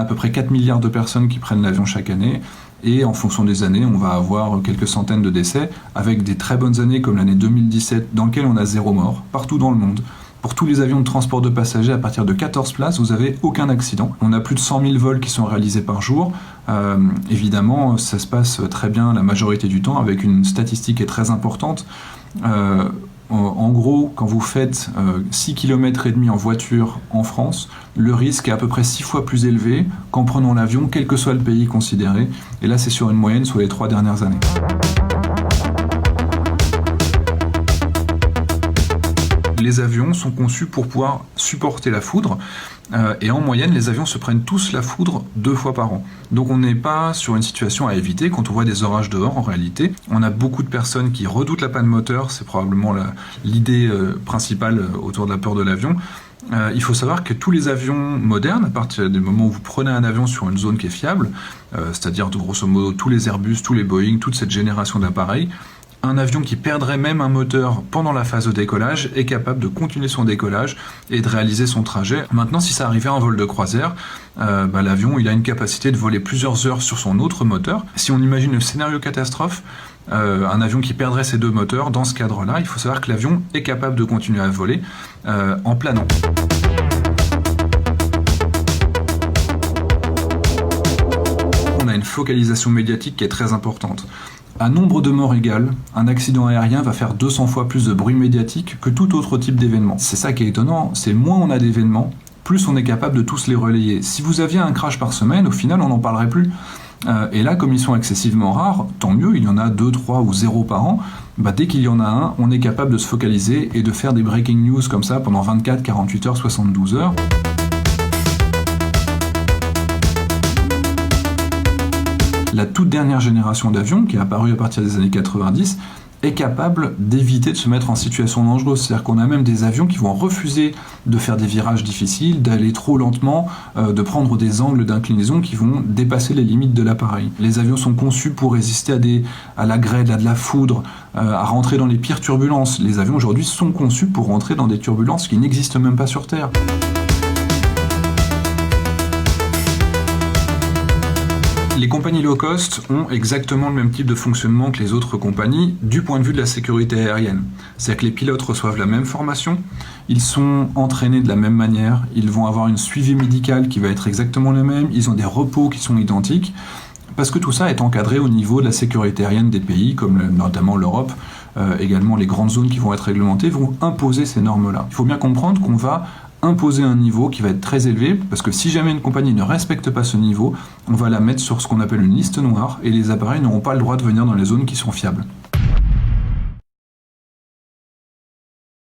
à peu près 4 milliards de personnes qui prennent l'avion chaque année. Et en fonction des années, on va avoir quelques centaines de décès, avec des très bonnes années comme l'année 2017, dans laquelle on a 0 mort, partout dans le monde. Pour tous les avions de transport de passagers, à partir de 14 places, vous n'avez aucun accident. On a plus de 100 000 vols qui sont réalisés par jour. Évidemment, ça se passe très bien la majorité du temps, avec une statistique qui est très importante. En gros, quand vous faites 6,5 km en voiture en France, le risque est à peu près 6 fois plus élevé qu'en prenant l'avion, quel que soit le pays considéré. Et là, c'est sur une moyenne sur les 3 dernières années. Les avions sont conçus pour pouvoir supporter la foudre et en moyenne, les avions se prennent tous la foudre 2 fois par an. Donc on n'est pas sur une situation à éviter quand on voit des orages dehors en réalité. On a beaucoup de personnes qui redoutent la panne moteur, c'est probablement l'idée principale autour de la peur de l'avion. Il faut savoir que tous les avions modernes, à partir du moment où vous prenez un avion sur une zone qui est fiable, c'est-à-dire grosso modo tous les Airbus, tous les Boeing, toute cette génération d'appareils, un avion qui perdrait même un moteur pendant la phase de décollage est capable de continuer son décollage et de réaliser son trajet. Maintenant, si ça arrivait à un vol de croisière, l'avion il a une capacité de voler plusieurs heures sur son autre moteur. Si on imagine le scénario catastrophe, un avion qui perdrait ses 2 moteurs, dans ce cadre-là, il faut savoir que l'avion est capable de continuer à voler en planant. On a une focalisation médiatique qui est très importante. À nombre de morts égal, un accident aérien va faire 200 fois plus de bruit médiatique que tout autre type d'événement. C'est ça qui est étonnant, c'est moins on a d'événements, plus on est capable de tous les relayer. Si vous aviez un crash par semaine, au final on n'en parlerait plus. Et là, comme ils sont excessivement rares, tant mieux, il y en a 2, 3 ou 0 par an, dès qu'il y en a un, on est capable de se focaliser et de faire des breaking news comme ça pendant 24, 48 heures, 72 heures. La toute dernière génération d'avions, qui est apparue à partir des années 90, est capable d'éviter de se mettre en situation dangereuse. C'est-à-dire qu'on a même des avions qui vont refuser de faire des virages difficiles, d'aller trop lentement, de prendre des angles d'inclinaison qui vont dépasser les limites de l'appareil. Les avions sont conçus pour résister à la grêle, à de la foudre, à rentrer dans les pires turbulences. Les avions aujourd'hui sont conçus pour rentrer dans des turbulences qui n'existent même pas sur Terre. Les compagnies low cost ont exactement le même type de fonctionnement que les autres compagnies du point de vue de la sécurité aérienne. C'est-à-dire que les pilotes reçoivent la même formation, ils sont entraînés de la même manière, ils vont avoir une suivi médicale qui va être exactement la même, ils ont des repos qui sont identiques, parce que tout ça est encadré au niveau de la sécurité aérienne des pays, comme notamment l'Europe, également les grandes zones qui vont être réglementées vont imposer ces normes-là. Il faut bien comprendre qu'on va imposer un niveau qui va être très élevé, parce que si jamais une compagnie ne respecte pas ce niveau, on va la mettre sur ce qu'on appelle une liste noire, et les appareils n'auront pas le droit de venir dans les zones qui sont fiables.